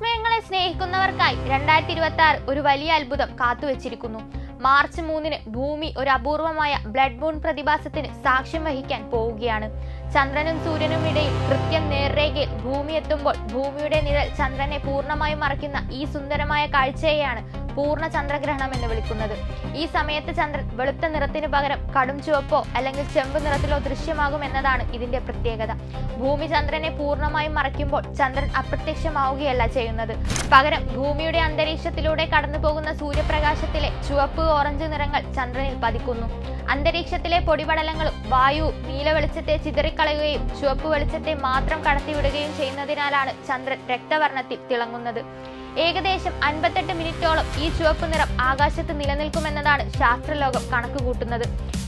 വിസ്മയങ്ങളെ സ്നേഹിക്കുന്നവർക്കായി 2026 ഒരു വലിയ അത്ഭുതം കാത്തുവച്ചിരിക്കുന്നു. മാർച്ച് 3-ന് ഭൂമി ഒരു അപൂർവമായ ബ്ലഡ് മൂൺ പ്രതിഭാസത്തിന് സാക്ഷ്യം വഹിക്കാൻ പോവുകയാണ്. ചന്ദ്രനും സൂര്യനും ഇടയിൽ കൃത്യം നേർരേഖയിൽ ഭൂമി എത്തുമ്പോൾ ഭൂമിയുടെ നിഴൽ ചന്ദ്രനെ പൂർണ്ണമായും മറയ്ക്കുന്ന ഈ സുന്ദരമായ കാഴ്ചയെയാണ് പൂർണ്ണ ചന്ദ്രഗ്രഹണം എന്ന് വിളിക്കുന്നത്. ഈ സമയത്ത് ചന്ദ്രൻ വെളുത്ത നിറത്തിന് പകരം കടും ചുവപ്പോ അല്ലെങ്കിൽ ചെമ്പ് നിറത്തിലോ ദൃശ്യമാകും എന്നതാണ് ഇതിന്റെ പ്രത്യേകത. ഭൂമി ചന്ദ്രനെ പൂർണ്ണമായും മറയ്ക്കുമ്പോൾ ചന്ദ്രൻ അപ്രത്യക്ഷമാവുകയല്ല ചെയ്യുന്നത്. പകരം ഭൂമിയുടെ അന്തരീക്ഷത്തിലൂടെ കടന്നു പോകുന്ന സൂര്യപ്രകാശത്തിലെ ചുവപ്പ്, ഓറഞ്ച് നിറങ്ങൾ ചന്ദ്രനിൽ പതിക്കുന്നു. അന്തരീക്ഷത്തിലെ പൊടിപടലങ്ങളും വായുവും നീല വെളിച്ചത്തെ ചിതറിക്കളയുകയും ചുവപ്പ് വെളിച്ചത്തെ മാത്രം കടത്തിവിടുകയും ചെയ്യുന്നതിനാലാണ് ചന്ദ്രൻ രക്തവർണ്ണത്തിൽ തിളങ്ങുന്നത്. ഏകദേശം 58 മിനിറ്റോളം ഈ ചുവപ്പ് നിറം ആകാശത്ത് നിലനിൽക്കുമെന്നതാണ് ശാസ്ത്രലോകം കണക്കുകൂട്ടുന്നത്.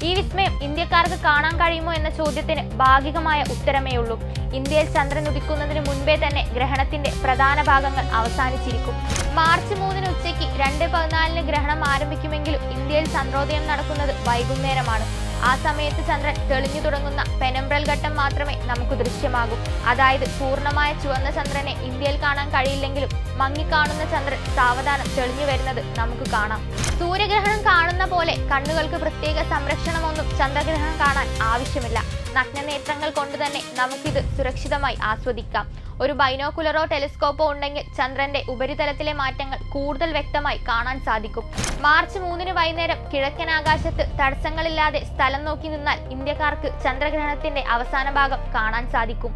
ഈ വിസ്മയം ഇന്ത്യക്കാർക്ക് കാണാൻ കഴിയുമോ എന്ന ചോദ്യത്തിന് ഭാഗികമായ ഉത്തരമേ ഉള്ളൂ. ഇന്ത്യയിൽ ചന്ദ്രൻ ഉദിക്കുന്നതിന് മുൻപേ തന്നെ ഗ്രഹണത്തിന്റെ പ്രധാന ഭാഗങ്ങൾ അവസാനിച്ചിരിക്കും. മാർച്ച് 3-ന് ഉച്ചയ്ക്ക് 2:14-ന് ഗ്രഹണം ആരംഭിക്കുമെങ്കിലും ഇന്ത്യയിൽ ചന്ദ്രോദയം നടക്കുന്നത് വൈകുന്നേരമാണ്. ആ സമയത്ത് ചന്ദ്രൻ തെളിഞ്ഞു തുടങ്ങുന്ന പെനംബ്രൽ ഘട്ടം മാത്രമേ നമുക്ക് ദൃശ്യമാകൂ. അതായത് പൂർണ്ണമായ ചുവന്ന ചന്ദ്രനെ ഇന്ത്യയിൽ കാണാൻ കഴിയില്ലെങ്കിലും മങ്ങിക്കാണുന്ന ചന്ദ്രൻ സാവധാനം തെളിഞ്ഞു വരുന്നത് നമുക്ക് കാണാം. സൂര്യഗ്രഹണം കാണുന്ന പോലെ കണ്ണുകൾക്ക് പ്രത്യേക സംരക്ഷണമൊന്നും ചന്ദ്രഗ്രഹണം കാണാൻ ആവശ്യമില്ല. നഗ്നനേത്രങ്ങൾ കൊണ്ട് തന്നെ നമുക്കിത് സുരക്ഷിതമായി ആസ്വദിക്കാം. ഒരു ബൈനോക്കുലറോ ടെലിസ്കോപ്പോ ഉണ്ടെങ്കിൽ ചന്ദ്രന്റെ ഉപരിതലത്തിലെ മാറ്റങ്ങൾ കൂടുതൽ വ്യക്തമായി കാണാൻ സാധിക്കും. മാർച്ച് 3-ന് വൈകുന്നേരം കിഴക്കൻ ആകാശത്ത് തടസ്സങ്ങളില്ലാതെ സ്ഥലം നോക്കി നിന്നാൽ ഇന്ത്യക്കാർക്ക് ചന്ദ്രഗ്രഹണത്തിന്റെ അവസാന ഭാഗം കാണാൻ സാധിക്കും.